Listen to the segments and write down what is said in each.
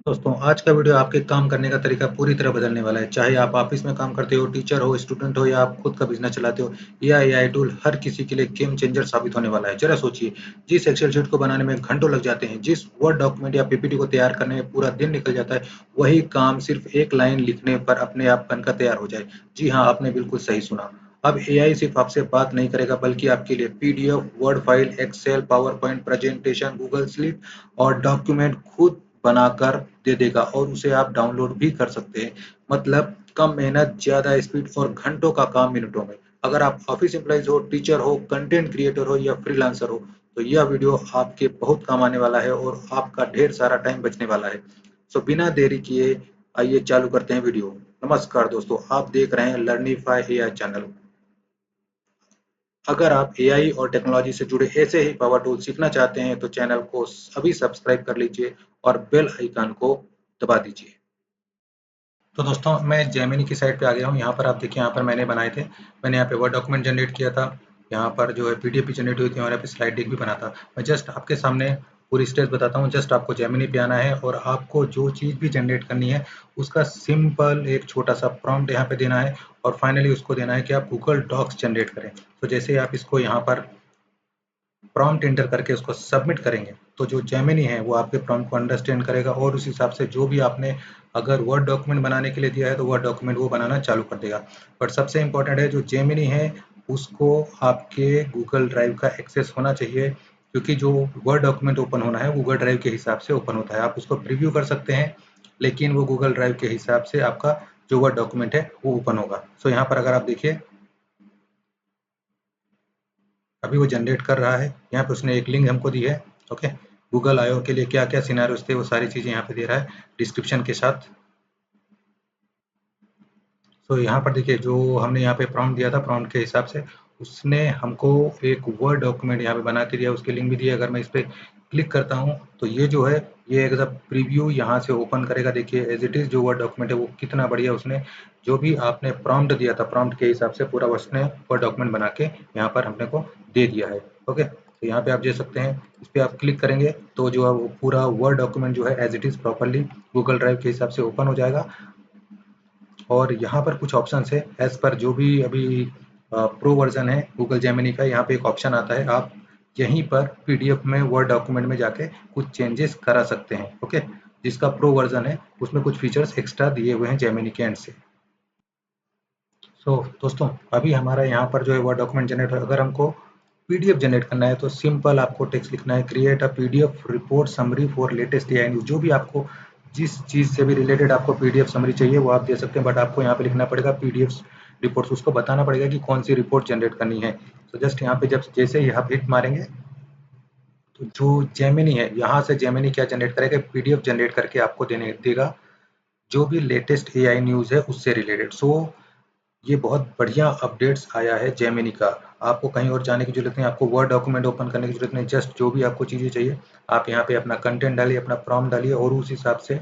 दोस्तों, आज का वीडियो आपके काम करने का तरीका पूरी तरह बदलने वाला है। चाहे आप ऑफिस में काम करते हो, टीचर हो, स्टूडेंट हो या आप खुद का बिजनेस चलाते हो, यह एआई टूल हर किसी के लिए गेम चेंजर साबित होने वाला है। जरा सोचिए, जिस एक्सेल शीट को बनाने में घंटों लग जाते हैं, जिस वर्ड डॉक्यूमेंट या पीपीटी को तैयार करने में पूरा दिन निकल जाता है, वही काम सिर्फ एक लाइन लिखने पर अपने आप बनकर तैयार हो जाए। जी हाँ, आपने बिल्कुल सही सुना। अब एआई सिर्फ आपसे बात नहीं करेगा, बल्कि आपके लिए PDF, Word file, Excel, PowerPoint presentation, Google sleep और डॉक्यूमेंट खुद बनाकर दे देगा और उसे आप डाउनलोड भी कर सकते हैं। मतलब कम मेहनत, ज़्यादा स्पीड और घंटों का काम मिनटों में। अगर आप ऑफिस एम्प्लॉइज हो, टीचर हो, कंटेंट क्रिएटर हो या फ्रीलांसर हो, तो यह वीडियो आपके बहुत काम आने वाला है और आपका ढेर सारा टाइम बचने वाला है। सो बिना देरी किए आइए चालू करते हैं वीडियो। नमस्कार दोस्तों, आप देख रहे हैं लर्निफाई एआई चैनल। अगर आप एआई और टेक्नोलॉजी से जुड़े ऐसे ही पावर टूल सीखना चाहते हैं तो चैनल को अभी सब्सक्राइब कर लीजिए और बेल आइकन को दबा दीजिए। तो दोस्तों, मैं जेमिनी की साइट पे आ गया हूँ। यहाँ पर आप देखिए, यहाँ पर मैंने बनाए थे। मैंने यहाँ पे वर्ड डॉक्यूमेंट जनरेट किया था। यहाँ पर जो है पीडीएफ भी जनरेट हुई थी और यहाँ पे स्लाइड डेक भी बना था। मैं जस्ट आपके सामने पूरी स्टेज बताता हूँ। जस्ट आपको जेमिनी पे आना है और आपको जो चीज़ भी जनरेट करनी है उसका सिंपल एक छोटा सा प्रॉम्प्ट यहाँ पे देना है और फाइनली उसको देना है कि आप गूगल डॉक्स जनरेट करें। तो जैसे आप इसको यहाँ पर प्रॉम्प्ट एंटर करके उसको सबमिट करेंगे तो जो जेमिनी है वो आपके प्रॉम्प्ट को अंडरस्टैंड करेगा और उस हिसाब से जो भी आपने अगर वर्ड डॉक्यूमेंट बनाने के लिए दिया है तो वर्ड डॉक्यूमेंट वो बनाना चालू कर देगा। बट सबसे इंपॉर्टेंट है, जो जेमिनी है उसको आपके गूगल ड्राइव का एक्सेस होना चाहिए, क्योंकि जो वर्ड डॉक्यूमेंट ओपन होना है गूगल ड्राइव के हिसाब से ओपन होता है। आप उसको प्रीव्यू कर सकते हैं, लेकिन वो गूगल ड्राइव के हिसाब से आपका जो वर्ड डॉक्यूमेंट है वो ओपन होगा। सो यहाँ पर अगर आप देखिए, अभी वो जनरेट कर रहा है। यहाँ पे उसने एक लिंक हमको दी है। ओके, गूगल आयो के लिए क्या क्या सिनेरियोस थे वो सारी चीज़ें यहाँ पे दे रहा है डिस्क्रिप्शन के साथ। तो यहाँ पर देखिए, जो हमने यहाँ पे प्रॉम्प्ट दिया था, प्रॉम्प्ट के हिसाब से उसने हमको एक वर्ड डॉक्यूमेंट यहाँ पे बना के दिया, उसकी लिंक भी दी है। अगर मैं इस पर क्लिक करता हूँ तो ये जो है ये एक प्रीव्यू यहाँ से ओपन करेगा। देखिए एज इट इज़ जो वर्ड डॉक्यूमेंट है वो कितना बढ़िया, उसने जो भी आपने प्रॉम्प्ट दिया था प्रॉम्प्ट के हिसाब से पूरा उसने वर्ड डॉक्यूमेंट बना के यहाँ पर हमने को दे दिया है। ओके, तो यहाँ पे आप देख सकते हैं, इस पर आप क्लिक करेंगे तो जो है वो पूरा वर्ड डॉक्यूमेंट जो है as it is properly Google Drive के हिसाब से ओपन हो जाएगा। और यहाँ पर कुछ ऑप्शन है एज पर जो भी अभी प्रो वर्जन है गूगल जेमिनी का। यहाँ पे एक ऑप्शन आता है, आप यहीं पर पीडीएफ में वर्ड डॉक्यूमेंट में जाके कुछ चेंजेस करा सकते हैं। ओके, जिसका प्रो वर्जन है उसमें कुछ फीचर्स एक्स्ट्रा दिए हुए हैं जेमिनी के एंड से। सो दोस्तों, अभी हमारा यहाँ पर जो है वर्ड डॉक्यूमेंट जनरेट है। अगर हमको पीडीएफ जनरेट करना है तो सिंपल आपको टेक्स्ट लिखना है, create a PDF report summary for latest AI news. जो भी आपको जिस चीज़ से भी रिलेटेड आपको पीडीएफ समरी चाहिए वो आप दे सकते हैं, बट आपको यहाँ पे लिखना पड़ेगा पीडीएफ रिपोर्ट्स। उसको बताना पड़ेगा कि कौन सी रिपोर्ट जनरेट करनी है। तो जस्ट यहाँ पे जब जैसे ही आप हिट मारेंगे तो जो जेमिनी है यहाँ से जेमिनी क्या जनरेट करेगा, पीडीएफ जनरेट करके आपको देने देगा जो भी लेटेस्ट एआई न्यूज़ है उससे रिलेटेड। सो ये बहुत बढ़िया अपडेट्स आया है जेमिनी का। आपको कहीं और जाने की जरूरत नहीं, आपको वर्ड डॉक्यूमेंट ओपन करने की जरूरत नहीं। जस्ट जो भी आपको चीज़ें चाहिए आप यहाँ पे अपना कंटेंट डालिए, अपना प्रॉम्प्ट डालिए और उस हिसाब से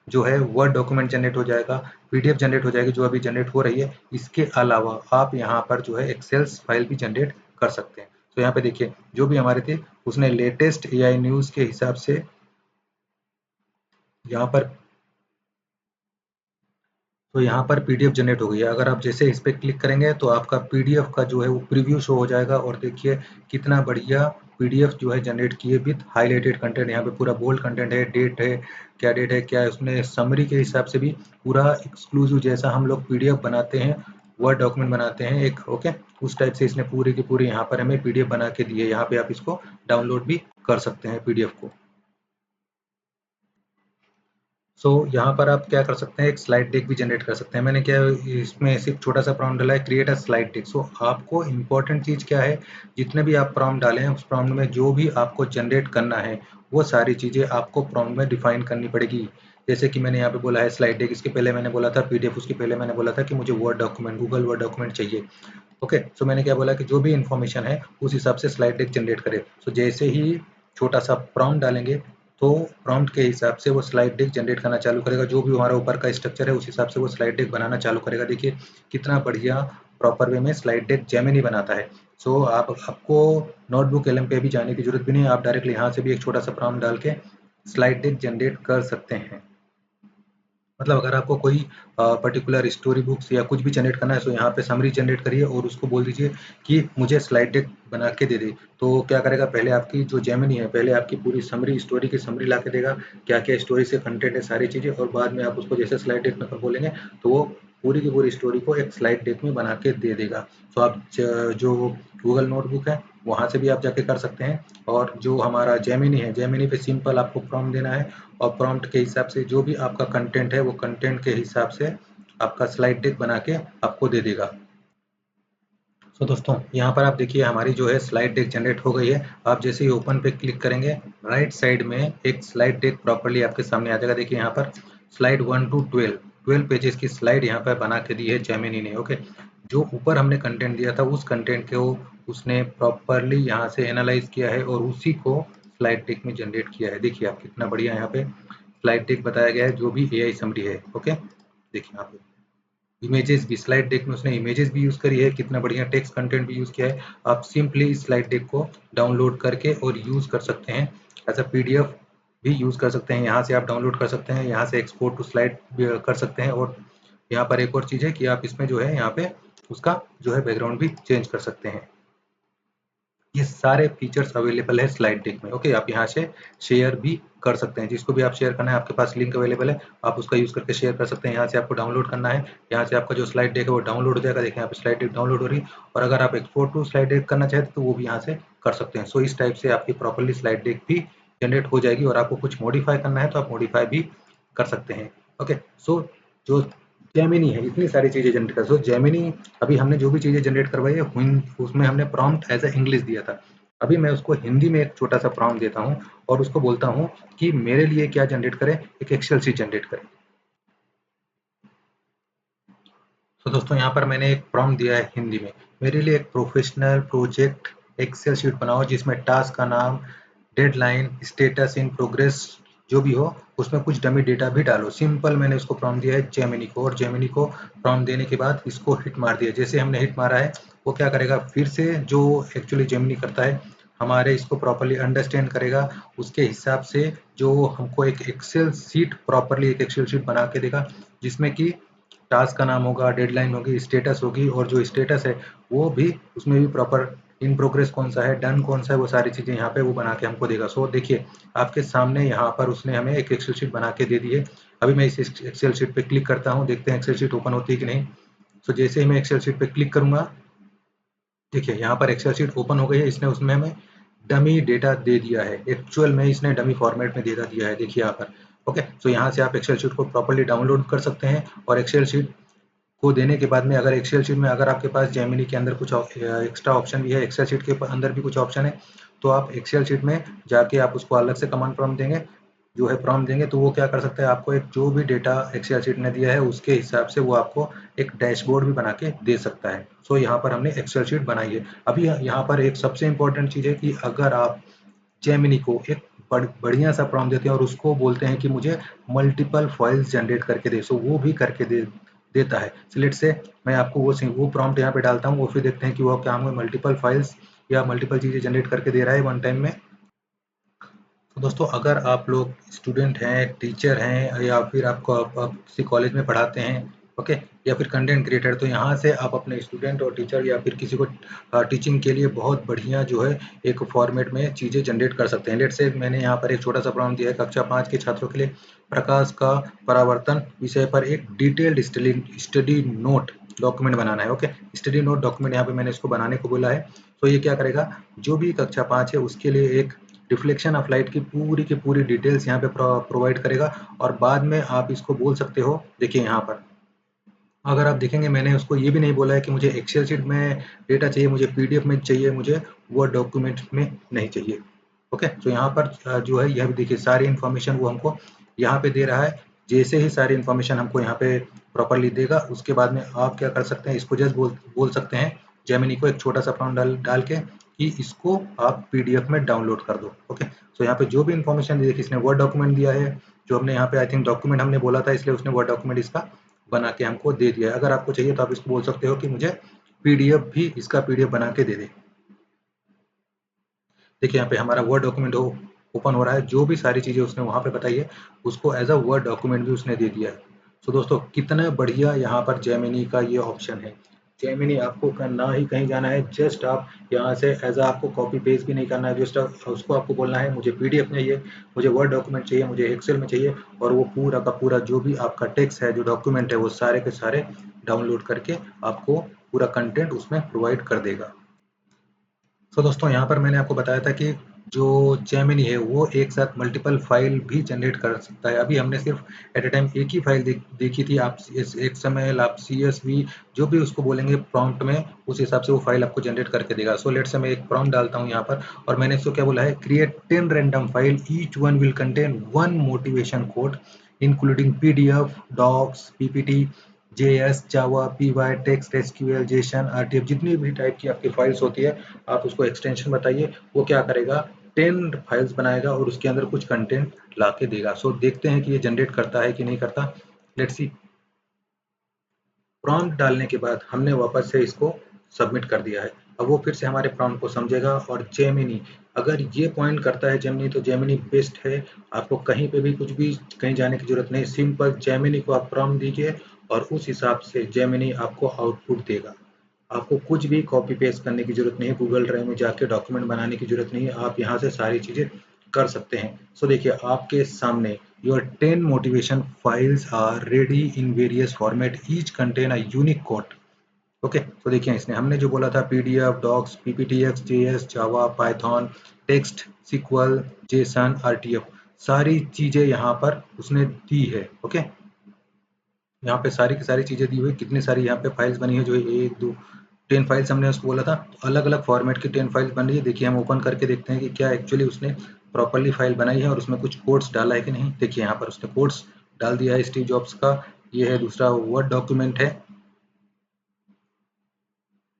जो है वर्ड डॉक्यूमेंट जनरेट हो जाएगा, पीडीएफ जनरेट हो जाएगी जो अभी जनरेट हो रही है। इसके अलावा आप यहाँ पर जो है एक्सेल्स फाइल भी जनरेट कर सकते हैं। तो यहाँ पे देखिए, जो भी हमारे थे उसने लेटेस्ट एआई न्यूज़ के हिसाब से यहाँ पर तो यहाँ पर पीडीएफ जनरेट हो गई है। अगर आप जैसे इस पे क्लिक करेंगे तो आपका पीडीएफ का जो है वो प्रीव्यू शो हो जाएगा और देखिए कितना बढ़िया पीडीएफ जो है जनरेट किए विथ हाईलाइटेड कंटेंट। यहाँ पे पूरा बोल्ड कंटेंट है, डेट है, क्या है उसमें समरी के हिसाब से भी पूरा एक्सक्लूसिव, जैसा हम लोग पीडीएफ बनाते हैं, वर्ड डॉक्यूमेंट बनाते हैं एक, ओके, उस टाइप से इसने पूरी की पूरी यहाँ पर हमें पीडीएफ बना के दी है। यहाँ पे आप इसको डाउनलोड भी कर सकते हैं पीडीएफ को। सो यहाँ पर आप क्या कर सकते हैं, एक स्लाइड डेक भी जनरेट कर सकते हैं। मैंने क्या इसमें सिर्फ छोटा सा प्रॉम्प्ट डाला है, क्रिएट अ स्लाइड डेक। सो आपको इंपॉर्टेंट चीज़ क्या है, जितने भी आप प्रॉम्प्ट डाले हैं उस प्रॉम्प्ट में जो भी आपको जनरेट करना है वो सारी चीज़ें आपको प्रॉम्प्ट में डिफाइन करनी पड़ेगी। जैसे कि मैंने यहाँ पे बोला है स्लाइड डेक, इसके पहले मैंने बोला था पीडीएफ, उसके पहले मैंने बोला था कि मुझे word document, Google word document चाहिए। ओके, सो मैंने क्या बोला कि जो भी इन्फॉर्मेशन है उस हिसाब से स्लाइड डेक जनरेट करे। सो जैसे ही छोटा सा प्रॉम्प्ट डालेंगे तो प्रॉम्प्ट के हिसाब से वो स्लाइड डेक जनरेट करना चालू करेगा। जो भी हमारा ऊपर का स्ट्रक्चर है उस हिसाब से वो स्लाइड डेक बनाना चालू करेगा। देखिए कितना बढ़िया प्रॉपर वे में स्लाइड डेक जेमिनी बनाता है। सो आपको नोटबुक एलएम पे भी जाने की जरूरत भी नहीं है, आप डायरेक्टली यहाँ से भी एक छोटा सा प्रॉम्प्ट डाल के स्लाइड डेक जनरेट कर सकते हैं। मतलब अगर आपको कोई पर्टिकुलर स्टोरी बुक्स या कुछ भी जनरेट करना है, तो यहाँ पे समरी जनरेट करिए और उसको बोल दीजिए कि मुझे स्लाइड डेक बना के दे दे। तो क्या करेगा, पहले आपकी जो जेमिनी है, पहले आपकी पूरी समरी, स्टोरी की समरी ला के देगा, क्या क्या स्टोरी से कंटेंट है, सारी चीज़ें, और बाद में आप उसको जैसे स्लाइड डेक में बोलेंगे तो वो पूरी की पूरी स्टोरी को एक स्लाइड डेक में बना के दे देगा। तो आप जो गूगल नोटबुक है वहाँ से भी आप जाके कर सकते हैं, और जो हमारा जेमिनी है, जेमिनी पे सिंपल आपको प्रॉम्प्ट देना है, और प्रॉम्प्ट के हिसाब से जो भी आपका कंटेंट है वो कंटेंट के हिसाब से आपका स्लाइड डेक बना के आपको दे देगा। तो दोस्तों यहाँ पर आप देखिए हमारी जो है स्लाइड डेक जनरेट हो गई है। आप जैसे ही ओपन पे क्लिक करेंगे, राइट साइड में एक स्लाइड डेक प्रॉपर्ली आपके सामने आ जाएगा। देखिए यहाँ पर स्लाइड 1 to 12 पेजेस की स्लाइड यहाँ पर बना के दी है जेमिनी ने। ओके, जो ऊपर हमने कंटेंट दिया था उस कंटेंट को उसने प्रॉपरली यहाँ से एनालाइज किया है और उसी को स्लाइड डेक में जनरेट किया है। देखिए आप कितना बढ़िया यहाँ पे स्लाइड डेक बताया गया है, जो भी एआई समरी है। ओके, देखिए यहाँ पे इमेजेस भी, स्लाइड डेक में उसने इमेजेस भी यूज़ करी है, कितना बढ़िया टेक्स्ट कंटेंट भी यूज़ किया है। आप सिंपली इस स्लाइड डेक को डाउनलोड करके और यूज़ कर सकते हैं, एज अ पीडीएफ भी यूज़ कर सकते हैं। यहाँ से आप डाउनलोड कर सकते हैं, यहाँ से एक्सपोर्ट टू स्लाइड कर सकते हैं, और यहाँ पर एक और चीज़ है कि आप इसमें जो है यहाँ पे उसका जो है बैकग्राउंड भी चेंज कर सकते हैं। ये सारे फीचर्स अवेलेबल है स्लाइड डेक में। ओके, आप यहाँ से शेयर भी कर सकते हैं, जिसको भी आप शेयर करना है, आपके पास लिंक अवेलेबल है, आप उसका यूज़ करके शेयर कर सकते हैं। यहाँ से आपको डाउनलोड करना है, यहाँ से आपका जो स्लाइड डेक है वो डाउनलोड हो जाएगा। देखिए यहाँ पे स्लाइड डेक डाउनलोड हो रही है, और अगर आप एक्सपोर्ट टू स्लाइड डेक करना चाहते तो वो भी यहाँ से कर सकते हैं। सो इस टाइप से आपकी प्रॉपरली स्लाइड डेक भी जनरेट हो जाएगी, और आपको कुछ मॉडिफाई करना है तो आप मॉडिफाई भी कर सकते हैं। ओके, सो जो जेमिनी है इतनी सारी चीज़ें जनरेट कर, सो जेमिनी अभी हमने जो भी चीज़ें जनरेट करवाई है उसमें हमने प्रॉम्प्ट एज ए इंग्लिश दिया था। अभी मैं उसको हिंदी में एक छोटा सा प्रॉम्प्ट देता हूँ और उसको बोलता हूँ कि मेरे लिए क्या जनरेट करे, एक एक्सेल शीट जनरेट करे। तो दोस्तों यहाँ पर मैंने एक प्रॉम्प्ट दिया है हिंदी में, मेरे लिए एक प्रोफेशनल प्रोजेक्ट एक्सेल शीट बनाओ जिसमें टास्क का नाम, डेडलाइन, स्टेटस इन प्रोग्रेस जो भी हो, उसमें कुछ डमी डेटा भी डालो। सिंपल मैंने उसको प्रॉम्प्ट दिया है जेमिनी को, और जेमिनी को प्रॉम्प्ट देने के बाद इसको हिट मार दिया। जैसे हमने हिट मारा है वो क्या करेगा, फिर से जो एक्चुअली जेमिनी करता है हमारे इसको प्रॉपरली अंडरस्टैंड करेगा, उसके हिसाब से जो हमको एक एक्सेल शीट, प्रॉपरली एक एक्सेल शीट बना के देगा, जिसमें कि टास्क का नाम होगा, डेडलाइन होगी, स्टेटस होगी, और जो स्टेटस है वो भी उसमें भी प्रॉपर इन प्रोग्रेस कौन सा है, डन कौन सा है, वो सारी चीज़ें यहाँ पे वो बना के हमको देगा। सो देखिए आपके सामने यहाँ पर उसने हमें एक एक्सेल शीट बना के दे दी है। अभी मैं इस एक्सेल शीट पे क्लिक करता हूँ, देखते हैं एक्सेल शीट ओपन होती है कि नहीं। सो जैसे ही मैं एक्सेल शीट पे क्लिक करूंगा, देखिए यहाँ पर एक्सेल शीट ओपन हो गई है। इसने उसमें हमें डमी डेटा दे दिया है, एक्चुअल में इसने डमी फॉर्मेट में डेटा दिया है, देखिए यहाँ पर। ओके, सो यहाँ से आप एक्सेल शीट को प्रॉपरली डाउनलोड कर सकते हैं, और एक्सेल शीट को देने के बाद में अगर एक्सेल शीट में अगर आपके पास जेमिनी के अंदर कुछ एक्स्ट्रा ऑप्शन भी है, एक्सेल शीट के अंदर भी कुछ ऑप्शन है, तो आप एक्सेल शीट में जाके आप उसको अलग से कमांड प्रॉम्प्ट देंगे, जो है प्रॉम्प्ट देंगे, तो वो क्या कर सकता है, आपको एक जो भी डेटा एक्सेल शीट ने दिया है उसके हिसाब से वो आपको एक डैशबोर्ड भी बना के दे सकता है। सो यहाँ पर हमने एक्सेल शीट बनाई है। अभी यहाँ पर एक सबसे इंपॉर्टेंट चीज़ है कि अगर आप जेमिनी को एक बढ़िया सा प्रॉम्प्ट देते हैं और उसको बोलते हैं कि मुझे मल्टीपल फाइल्स जनरेट करके दे, सो वो भी करके देता है। सिलेक्ट से मैं आपको वो प्रॉम्प्ट यहाँ पे डालता हूँ, वो फिर देखते हैं कि वो क्या हमें मल्टीपल फाइल्स या मल्टीपल चीज़ें जनरेट करके दे रहा है वन टाइम में। तो दोस्तों अगर आप लोग स्टूडेंट हैं, टीचर हैं, या फिर आपको आप किसी कॉलेज में पढ़ाते हैं, ओके, या फिर कंटेंट क्रिएटर, तो यहाँ से आप अपने स्टूडेंट और टीचर या फिर किसी को टीचिंग के लिए बहुत बढ़िया जो है एक फॉर्मेट में चीज़ें जनरेट कर सकते हैं। लेट से मैंने यहाँ पर एक छोटा सा प्रॉम्प्ट दिया है, कक्षा 5 के छात्रों के लिए प्रकाश का परावर्तन विषय पर एक डिटेल्ड स्टडी नोट डॉक्यूमेंट बनाना है। ओके, स्टडी नोट डॉक्यूमेंट यहाँ पे मैंने इसको बनाने को बोला है। तो ये क्या करेगा, जो भी कक्षा 5 है उसके लिए एक रिफ्लेक्शन ऑफ लाइट की पूरी डिटेल्स यहाँ पे प्रोवाइड करेगा, और बाद में आप इसको बोल सकते हो। देखिए यहाँ पर अगर आप देखेंगे मैंने उसको ये भी नहीं बोला है कि मुझे एक्सेल शीट में डेटा चाहिए, मुझे पीडीएफ में चाहिए, मुझे वर्ड डॉक्यूमेंट में नहीं चाहिए। ओके, तो यहाँ पर जो है यह भी देखिए सारी इन्फॉर्मेशन वो हमको यहाँ पे दे रहा है। जैसे ही सारी इन्फॉर्मेशन हमको यहाँ पे प्रॉपरली देगा, उसके बाद में आप क्या कर सकते हैं, इसको जस्ट बोल सकते हैं जेमिनी को एक छोटा सा प्रॉम्प्ट डाल के कि इसको आप पीडीएफ में डाउनलोड कर दो। ओके, तो यहाँ पे जो भी इन्फॉर्मेशन दी, देखिए इसने वर्ड डॉक्यूमेंट दिया है, जो हमने यहाँ पे आई थिंक डॉक्यूमेंट हमने बोला था, इसलिए उसने वर्ड डॉक्यूमेंट इसका बना के हमको दे दिया है। अगर आपको चाहिए तो आप इसको बोल सकते हो कि मुझे पीडीएफ भी इसका पीडीएफ बना के दे दे। देखिए यहाँ पे हमारा वर्ड डॉक्यूमेंट ओपन हो रहा है, जो भी सारी चीज़ें उसने वहाँ पे बताई है उसको एज अ वर्ड डॉक्यूमेंट भी उसने दे दिया है। सो दोस्तों कितना बढ़िया यहाँ पर जेमिनी का ये ऑप्शन है। जेमिनी आपको ना ही कहीं जाना है, जस्ट आप यहाँ से एज आपको कॉपी पेस्ट भी नहीं करना है, जस्ट उसको आपको बोलना है मुझे पीडीएफ में चाहिए, मुझे वर्ड डॉक्यूमेंट चाहिए, मुझे एक्सेल में चाहिए, और वो पूरा का पूरा जो भी आपका टेक्स्ट है, जो डॉक्यूमेंट है, वो सारे के सारे डाउनलोड करके आपको पूरा कंटेंट उसमें प्रोवाइड कर देगा। तो दोस्तों यहाँ पर मैंने आपको बताया था कि जो जेमिनी है वो एक साथ मल्टीपल फाइल भी जनरेट कर सकता है। अभी हमने सिर्फ एट ए टाइम एक ही फाइल देखी थी। आप XML, आप CSV जो भी उसको बोलेंगे प्रॉम्प्ट में, उस हिसाब से वो फाइल आपको जनरेट करके देगा। सो लेट्स से मैं एक प्रॉम्प्ट डालता हूँ यहाँ पर, और मैंने इसको क्या बोला है, create 10 random file, each one will contain 1 motivation code including PDF, docs, PPT, JS, Java, PY, text, SQL, JSON, RTF, जितनी भी टाइप की आपकी फाइल्स होती है, आप उसको एक्सटेंशन बताइए, वो क्या करेगा, 10 फाइल्स बनाएगा और उसके अंदर कुछ कंटेंट ला के देगा। सो देखते हैं कि ये जनरेट करता है कि नहीं करता। Let's see. प्रॉम्प्ट डालने के बाद हमने वापस से इसको सबमिट कर दिया है। अब वो फिर से हमारे प्रॉम्प्ट को समझेगा, और जेमिनी अगर ये पॉइंट करता है जेमिनी, तो जेमिनी बेस्ट है। आपको कहीं पे भी कुछ भी कहीं जाने की जरूरत नहीं, सिंपल जेमिनी को आप प्रॉम्प्ट दीजिए और उस हिसाब से जेमिनी आपको आउटपुट देगा। आपको कुछ भी कॉपी पेस्ट करने की जरूरत नहीं है, गूगल ड्राइव में जाके डॉक्यूमेंट बनाने की जरूरत नहीं है, आप यहाँ से सारी चीजें कर सकते हैं। सो देखिए आपके सामने your 10 motivation files are ready in various format, each contain a unique code। Okay, तो देखिए इसने हमने जो बोला था PDF, docs, PPTX, JS, Java, Python, text, SQL, JSON, RTF, सारी चीजें यहाँ पर उसने दी है। ओके, यहाँ पे सारी की सारी चीजें दी हुई, कितनी सारी यहाँ पे फाइल्स बनी है, जो 1 2 10 फाइल्स हमने उसको बोला था, तो अलग अलग फॉर्मेट की 10 फाइल्स बन रही है। देखिए हम ओपन करके देखते हैं कि क्या एक्चुअली उसने प्रॉपरली फाइल बनाई है और उसमें कुछ कोड्स डाला है कि नहीं। देखिए यहाँ पर उसने कोड्स डाल दिया है स्टीव जॉब्स का। ये है दूसरा वर्ड डॉक्यूमेंट है,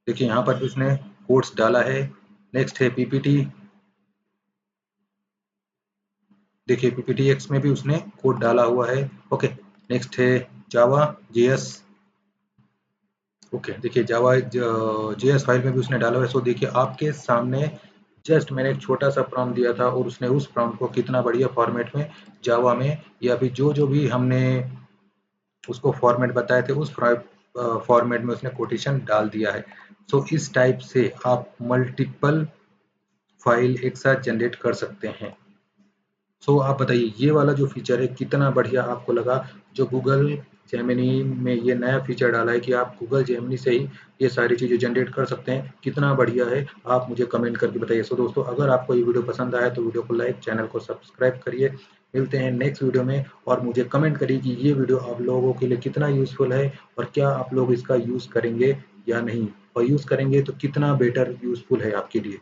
देखिए यहाँ पर भी उसने कोड्स डाला है। नेक्स्ट है PPT, देखिए PPTX में भी उसने कोड डाला हुआ है। ओके, नेक्स्ट है जावा, JS। ओके, देखिए जावा JS फाइल में भी उसने डाला हुआ है। सो देखिए आपके सामने जस्ट मैंने एक छोटा सा प्रॉम्प्ट दिया था और उसने उस प्रॉम्प्ट को कितना बढ़िया फॉर्मेट में जावा में, या फिर जो जो भी हमने उसको फॉर्मेट बताए थे उस फॉर्मेट में उसने कोटेशन डाल दिया है। सो इस टाइप से आप मल्टीपल फाइल एक साथ जनरेट कर सकते हैं। सो आप बताइए ये वाला जो फीचर है कितना बढ़िया आपको लगा, जो गूगल जेमिनी में ये नया फीचर डाला है कि आप गूगल जेमिनी से ही ये सारी चीज़ें जनरेट कर सकते हैं, कितना बढ़िया है। आप मुझे कमेंट करके बताइए। सो दोस्तों अगर आपको ये वीडियो पसंद आया तो वीडियो को लाइक, चैनल को सब्सक्राइब करिए। मिलते हैं नेक्स्ट वीडियो में, और मुझे कमेंट करिए कि ये वीडियो आप लोगों के लिए कितना यूजफुल है, और क्या आप लोग इसका यूज़ करेंगे या नहीं, और यूज़ करेंगे तो कितना बेटर यूजफुल है आपके लिए।